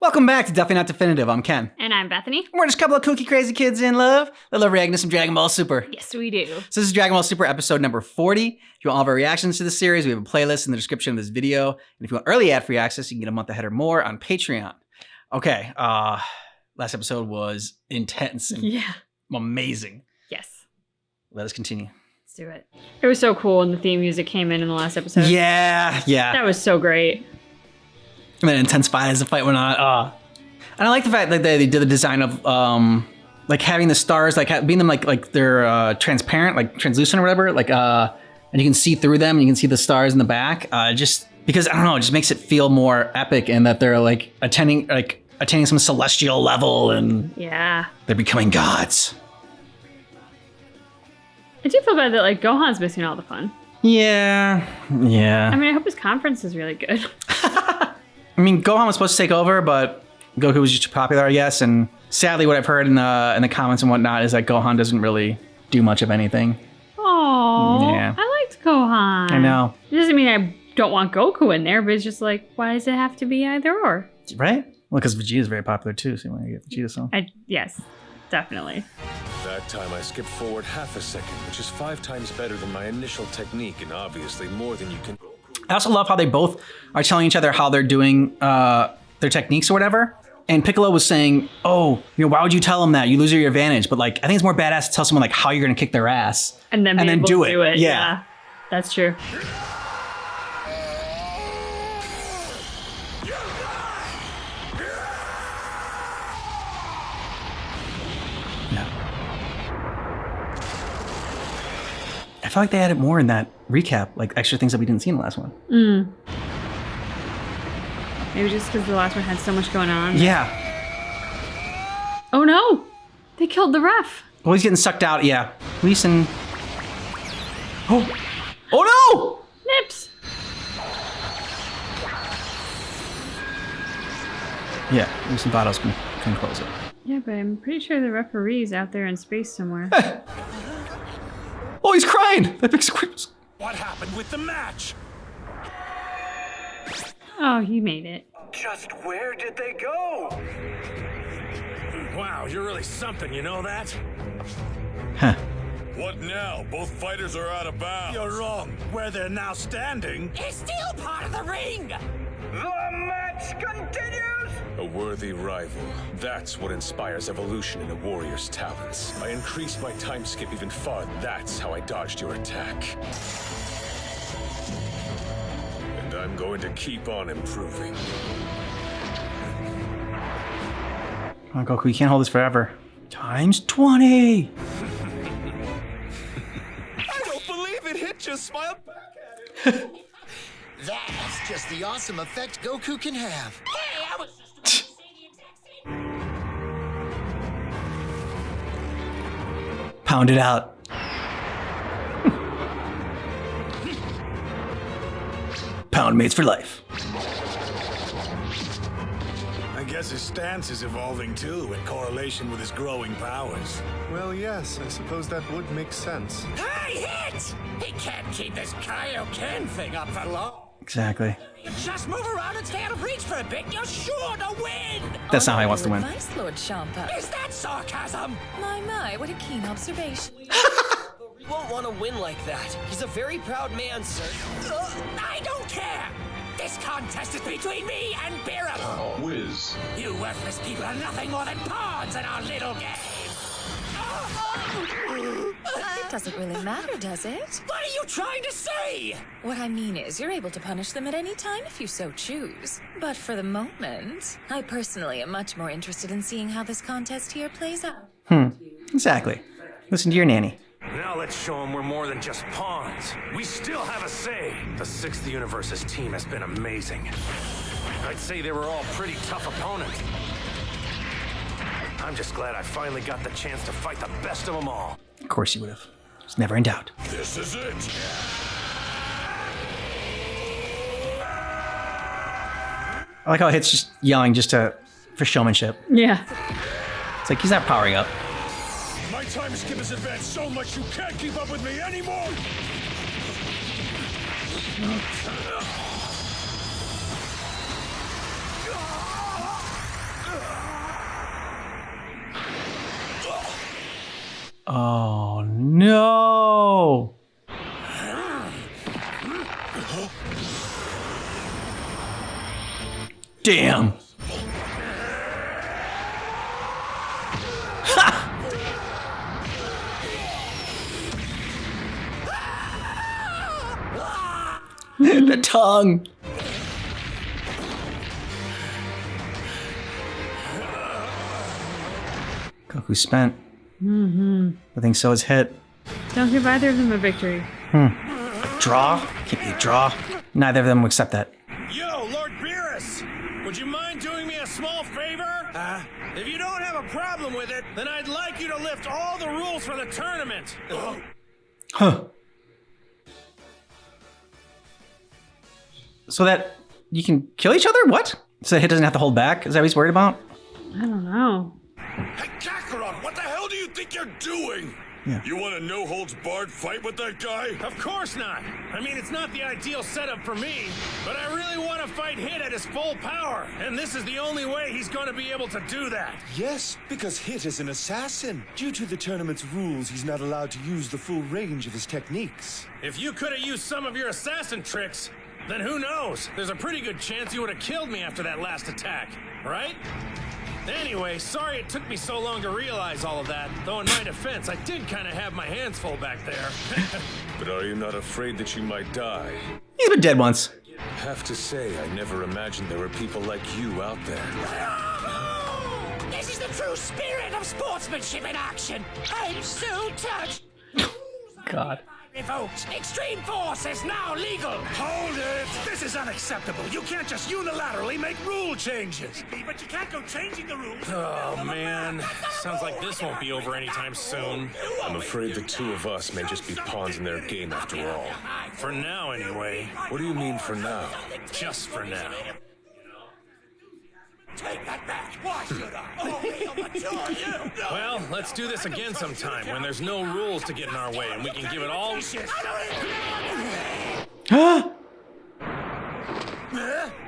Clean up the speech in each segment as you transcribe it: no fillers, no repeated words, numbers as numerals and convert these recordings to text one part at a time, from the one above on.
Welcome back to Definitely Not Definitive. I'm Ken. And I'm Bethany. We're just a couple of kooky, crazy kids in love that love reacting to some Dragon Ball Super. Yes, we do. So this is Dragon Ball Super episode number 40. If you want all of our reactions to the series, we have a playlist in the description of this video. And if you want early ad-free access, you can get a month ahead or more on Patreon. Okay, last episode was intense and amazing. Yes. Let us continue. Let's do it. It was so cool when the theme music came in the last episode. Yeah. That was so great. And then intense fight as the fight went on. And I like the fact that they did the design of like having the stars, like being them like they're transparent, like translucent or whatever, like and you can see through them and you can see the stars in the back. Just because I don't know, it just makes it feel more epic and that they're like attaining some celestial level and they're becoming gods. I do feel bad that like Gohan's missing all the fun. Yeah. I mean, I hope his conference is really good. I mean, Gohan was supposed to take over, but Goku was just too popular, I guess. And sadly, what I've heard in the comments and whatnot is that Gohan doesn't really do much of anything. Oh, yeah. I liked Gohan. I know. It doesn't mean I don't want Goku in there, but it's just like, why does it have to be either or? Right? Well, because Vegeta's very popular too, so you want to get Vegeta some. Yes, definitely. That time I skipped forward half a second, which is 5 times better than my initial technique and obviously more than you can... I also love how they both are telling each other how they're doing their techniques or whatever. And Piccolo was saying, oh, why would you tell them that? You lose your advantage. But like, I think it's more badass to tell someone like how you're going to kick their ass. And then do it. Yeah. That's true. I feel like they added more in that recap, like extra things that we didn't see in the last one. Maybe just because the last one had so much going on. Yeah. Oh no! They killed the ref. Oh, he's getting sucked out. Yeah. Whis and... Oh no! Nips. Yeah, Whis and Vados can close it. Yeah, but I'm pretty sure the referee's out there in space somewhere. Oh, he's crying! That big squid. What happened with the match? Oh, you made it. Just where did they go? Wow, you're really something, you know that? Huh. What now? Both fighters are out of bounds. You're wrong. Where they're now standing is still part of the ring! The match continues! A worthy rival. That's what inspires evolution in a warrior's talents. I increased my time skip even farther. That's how I dodged your attack. And I'm going to keep on improving. Oh, Goku, you can't hold this forever. Times 20! I don't believe it! Hit just smiled back at him! That's just the awesome effect Goku can have. Hey, I was just Pound it out. Pound mates for life. I guess his stance is evolving too, in correlation with his growing powers. Well, yes, I suppose that would make sense. Hey, hit! He can't keep this Kaioken thing up for long. Exactly. Just move around and stay out of reach for a bit, you're sure to win! That's not how he wants to win. Advice, Lord Champa. Is that sarcasm? My, what a keen observation. You won't want to win like that. He's a very proud man, sir. I don't care! This contest is between me and Beerus! Whiz. You worthless people are nothing more than pawns in our little game! It doesn't really matter, does it? What are you trying to say? What I mean is, you're able to punish them at any time if you so choose. But for the moment, I personally am much more interested in seeing how this contest here plays out. Exactly. Listen to your nanny. Now let's show him we're more than just pawns. We still have a say. The 6th Universe's team has been amazing. I'd say they were all pretty tough opponents. I'm just glad I finally got the chance to fight the best of them all. Of course you would have. It's never in doubt. This is it. I like how Hit's just yelling just for showmanship. Yeah. It's like he's not powering up. My time skip has advanced so much you can't keep up with me anymore! Oh no! Damn! The tongue! Goku's spent. I think so is hit. Don't give either of them a victory. Draw? Can't be a draw. Neither of them will accept that. Yo, Lord Beerus! Would you mind doing me a small favor? If you don't have a problem with it, then I'd like you to lift all the rules for the tournament. Huh. So that you can kill each other? What? So that Hit doesn't have to hold back? Is that what he's worried about? I don't know. Hey, Kakarot, what the hell do you think you're doing? Yeah. You want a no-holds-barred fight with that guy? Of course not. I mean, it's not the ideal setup for me, but I really want to fight Hit at his full power, and this is the only way he's going to be able to do that. Yes, because Hit is an assassin. Due to the tournament's rules, he's not allowed to use the full range of his techniques. If you could have used some of your assassin tricks, then who knows? There's a pretty good chance you would have killed me after that last attack, right? Anyway, sorry it took me so long to realize all of that, though in my defense, I did kind of have my hands full back there. But are you not afraid that you might die? He's been dead once. Have to say, I never imagined there were people like you out there. This is the true spirit of sportsmanship in action. I'm so touched. God. Revoked. Extreme force is now legal. Hold it! This is unacceptable. You can't just unilaterally make rule changes. But you can't go changing the rules. Oh, man. Sounds like this won't be over anytime soon. I'm afraid the two of us may just be pawns in their game after all. For now, anyway. What do you mean for now? Just for now. Take that back. Why should I? Oh, mature you. Well, let's do this again sometime when there's no rules to get in our way and we can give it all. I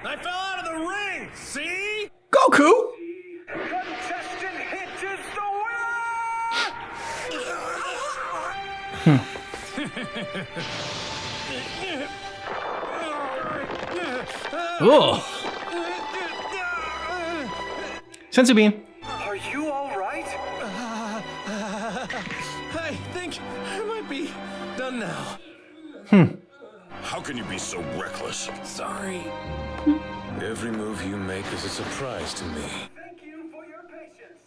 fell out of the ring. See? Goku! Contestant Hit is the winner. Oh. Senzu bean. Are you all right? I think I might be done now. How can you be so reckless? Sorry. Every move you make is a surprise to me. Thank you for your patience.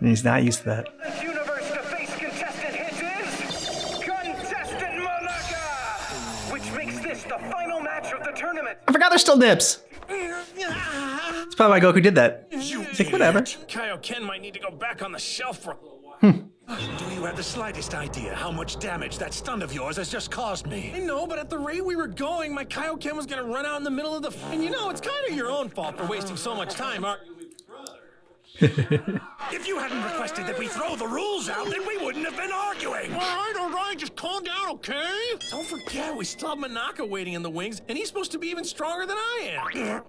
He's not used to that. The universe to face contestant Hit is Contestant Monaka, which makes this the final match of the tournament. I forgot there's still nips. That's probably why Goku did that. He's like, whatever. Kaioken might need to go back on the shelf for a little while. Do you have the slightest idea how much damage that stunt of yours has just caused me? I know, but at the rate we were going, my Kaioken was gonna run out in the middle of the... And you know, it's kind of your own fault for wasting so much time arguing with your brother. If you hadn't requested that we throw the rules out, then we wouldn't have been arguing. All right, just calm down, okay? Don't forget, we still have Monaka waiting in the wings, and he's supposed to be even stronger than I am.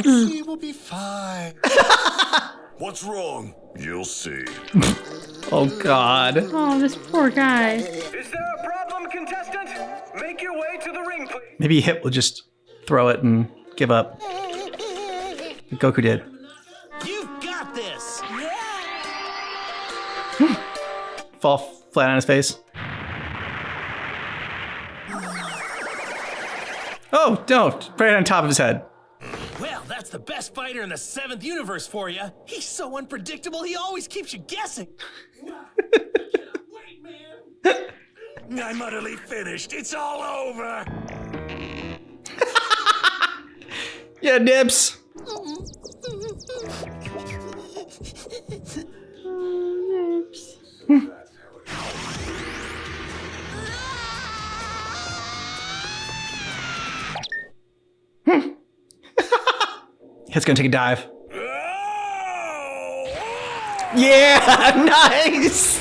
He will be fine. What's wrong? You'll see. Oh, God. Oh, this poor guy. Is there a problem, contestant? Make your way to the ring, please. Maybe Hit will just throw it and give up. Like Goku did. You've got this. Fall flat on his face. Oh, no. Right on top of his head. Well, that's the best fighter in the 7th universe for you. He's so unpredictable, he always keeps you guessing. Wait, man. I'm utterly finished. It's all over. Yeah, Nips. Hit's gonna take a dive. Yeah, nice.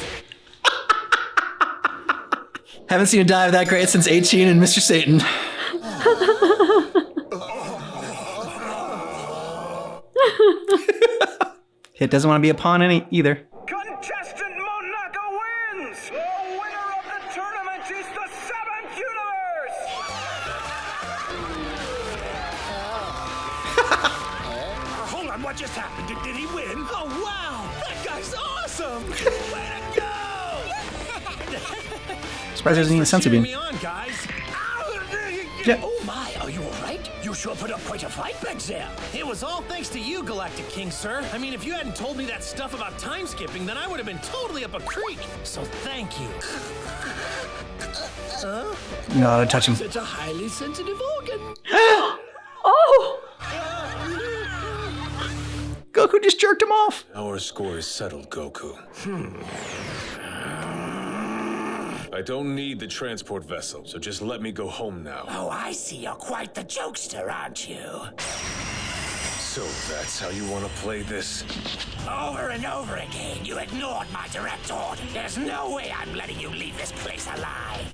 Haven't seen a dive that great since 18 and Mr. Satan. Hit doesn't want to be a pawn either. Contestant Monaka wins! Hold on, what just happened? Did he win? Oh, wow! That guy's awesome! Way to go! Surprised there's even a sense of Cheering being. me on, guys. Yeah. Oh my, are you alright? You sure put up quite a fight back there. It was all thanks to you, Galactic King, sir. I mean, if you hadn't told me that stuff about time skipping, then I would have been totally up a creek. So thank you. No, don't touch him. It's a highly sensitive organ. Oh! Goku just jerked him off. Our score is settled, Goku. I don't need the transport vessel, so just let me go home now. Oh, I see. You're quite the jokester, aren't you? So that's how you want to play this? Over and over again, you ignored my direct order. There's no way I'm letting you leave this place alive.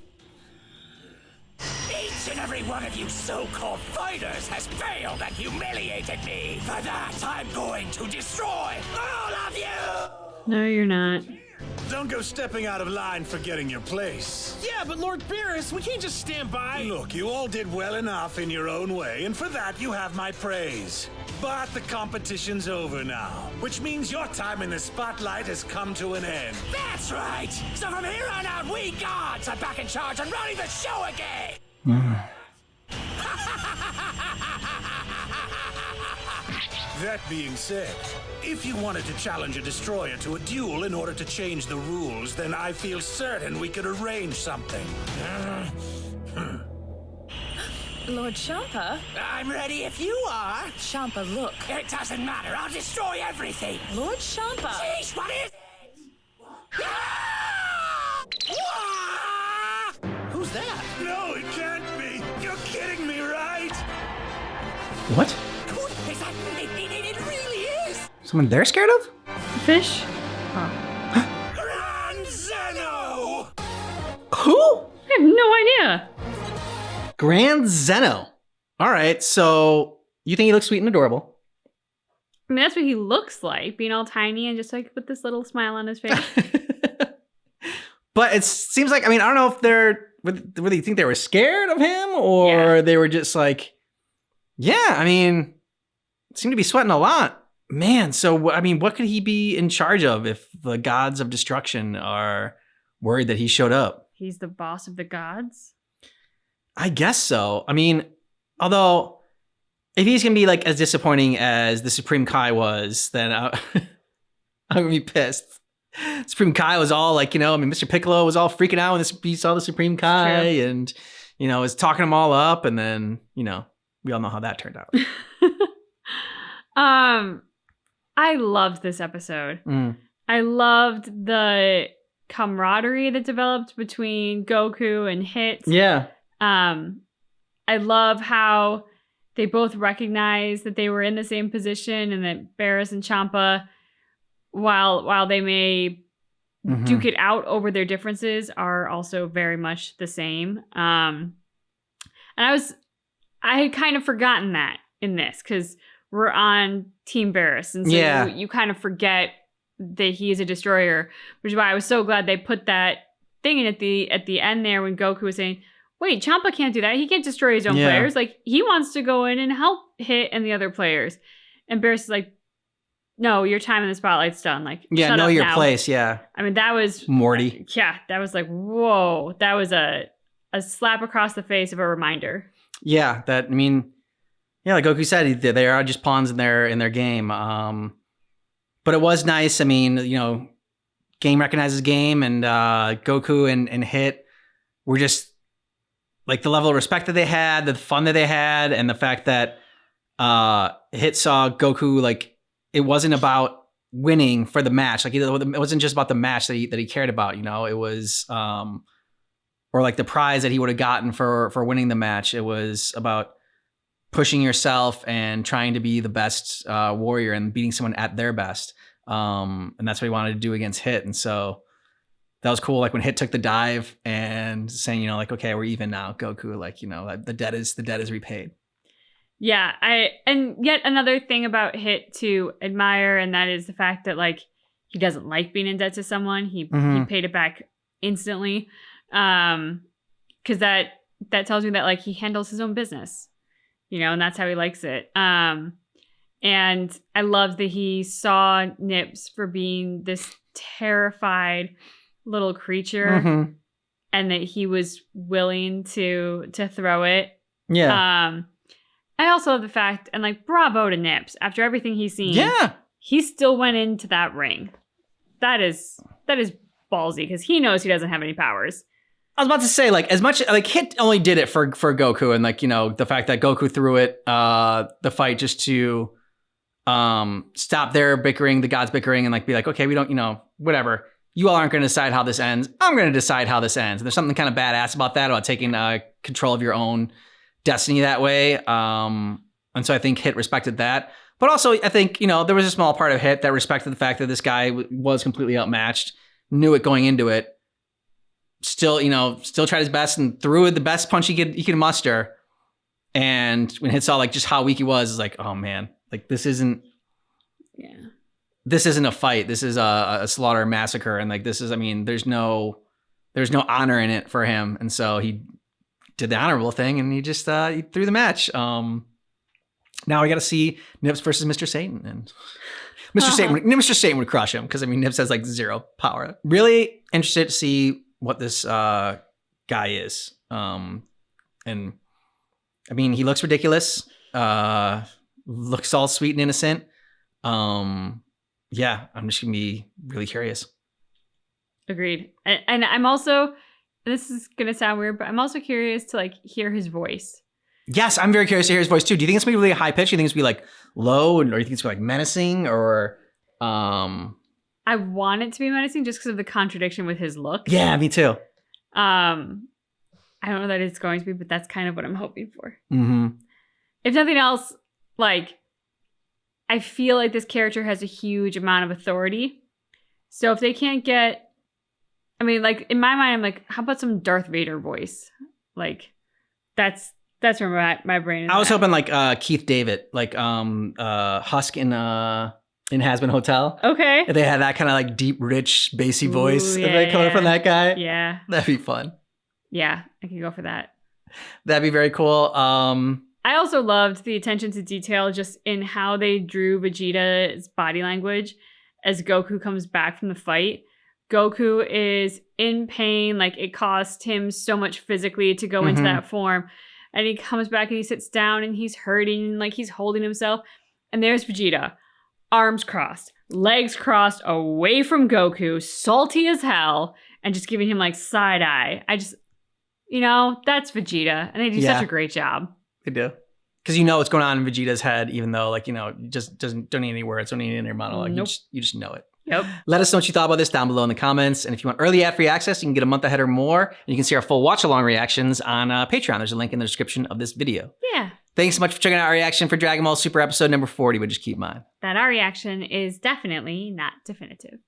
Each and every one of you so-called fighters has failed and humiliated me. For that, I'm going to destroy all of you! No, you're not. Don't go stepping out of line for getting your place. Yeah, but Lord Beerus, we can't just stand by. Look, you all did well enough in your own way, and for that you have my praise. But the competition's over now, which means your time in the spotlight has come to an end. That's right! So from here on out, we gods are back in charge and running the show again! That being said, if you wanted to challenge a destroyer to a duel in order to change the rules, then I feel certain we could arrange something. Lord Champa? I'm ready if you are. Champa, look. It doesn't matter. I'll destroy everything. Lord Champa. Jeez, what is it? Who's that? No, it can't be. You're kidding me, right? What? Is that? It really is. Someone they're scared of? Fish? Grand Zeno! Who? I have no idea. Grand Zeno. All right, so you think he looks sweet and adorable? I mean, that's what he looks like, being all tiny and just like with this little smile on his face. But it seems like, I mean, I don't know if they're, whether you think they were scared of him or they were just like, yeah, I mean, seem to be sweating a lot. Man, so, I mean, what could he be in charge of if the gods of destruction are worried that he showed up? He's the boss of the gods? I guess so. I mean, although, if he's going to be like as disappointing as the Supreme Kai was, then I'm going to be pissed. Supreme Kai was all like, I mean, Mr. Piccolo was all freaking out when he saw the Supreme Kai and, was talking them all up. And then, we all know how that turned out. I loved this episode. I loved the camaraderie that developed between Goku and Hit. Yeah. I love how they both recognize that they were in the same position and that Beerus and Champa, while they may duke it out over their differences, are also very much the same. And I had kind of forgotten that in this because we're on Team Beerus. And so you kind of forget that he is a destroyer, which is why I was so glad they put that thing in at the end there when Goku was saying, wait, Champa can't do that. He can't destroy his own players. Like, he wants to go in and help Hit and the other players. And Beerus is like, no, your time in the spotlight's done. Like, shut know up your now. place. Yeah. I mean, that was Morty. That was like, whoa. That was a slap across the face of a reminder. Yeah, like Goku said, they are just pawns in their game. But it was nice. I mean, game recognizes game, and Goku and Hit were just like the level of respect that they had, the fun that they had, and the fact that Hit saw Goku like it wasn't about winning for the match. Like, it wasn't just about the match that he cared about. It was or like the prize that he would have gotten for winning the match. It was about pushing yourself and trying to be the best warrior and beating someone at their best. And that's what he wanted to do against Hit. And so that was cool. Like when Hit took the dive and saying, like, okay, we're even now, Goku, like, the debt is repaid. Yeah. And yet another thing about Hit to admire, and that is the fact that like, he doesn't like being in debt to someone. He paid it back instantly. 'Cause that tells me that like he handles his own business. and that's how he likes it. And I love that he saw Nips for being this terrified little creature, and that he was willing to throw it. Yeah. I also love the fact, and like, bravo to Nips. After everything he's seen, he still went into that ring. That is ballsy, because he knows he doesn't have any powers. I was about to say, like, as much like Hit only did it for Goku, and like, the fact that Goku threw it, the fight just to stop their bickering, the gods bickering, and like be like, okay, we don't, whatever. You all aren't going to decide how this ends. I'm going to decide how this ends. And there's something kind of badass about that, about taking control of your own destiny that way. And so I think Hit respected that. But also, I think, there was a small part of Hit that respected the fact that this guy was completely outmatched, knew it going into it, still tried his best and threw the best punch he could muster. And when Hit saw like just how weak he was, it's like, oh man, like this isn't a fight. This is a slaughter massacre. And like, there's no honor in it for him. And so he did the honorable thing, and he just he threw the match. Now we got to see Nips versus Mr. Satan, and Mr. Satan would crush him, because Nips has like zero power. Really interested to see what this guy is. And he looks ridiculous. Looks all sweet and innocent. Yeah, I'm just gonna be really curious. Agreed. And I'm also, this is gonna sound weird, but I'm also curious to like hear his voice. Yes, I'm very curious to hear his voice too. Do you think it's gonna be really high pitched? Do you think it's gonna be like low, or do you think it's gonna be like menacing, or I want it to be menacing just because of the contradiction with his look. Yeah, me too. I don't know that it's going to be, but that's kind of what I'm hoping for. Mm-hmm. If nothing else, like, I feel like this character has a huge amount of authority. So if they can't get, like, in my mind, I'm like, how about some Darth Vader voice? Like, that's where my brain is. I was hoping like Keith David, like Husk in Has-Been Hotel. Okay. If they had that kind of like deep, rich, bassy voice, yeah, coming from that guy. Yeah. That'd be fun. Yeah, I could go for that. That'd be very cool. I also loved the attention to detail just in how they drew Vegeta's body language as Goku comes back from the fight. Goku is in pain, like it cost him so much physically to go into that form. And he comes back and he sits down and he's hurting, like he's holding himself. And there's Vegeta, arms crossed, legs crossed away from Goku, salty as hell, and just giving him like side eye. I just, that's Vegeta. And they do such a great job. They do. Because you know what's going on in Vegeta's head, even though, just don't need any words, don't need any inner monologue. Nope. You just know it. Yep. Let us know what you thought about this down below in the comments. And if you want early ad-free access, you can get a month ahead or more. And you can see our full watch-along reactions on Patreon. There's a link in the description of this video. Yeah. Thanks so much for checking out our reaction for Dragon Ball Super episode number 40, but just keep in mind that our reaction is definitely not definitive.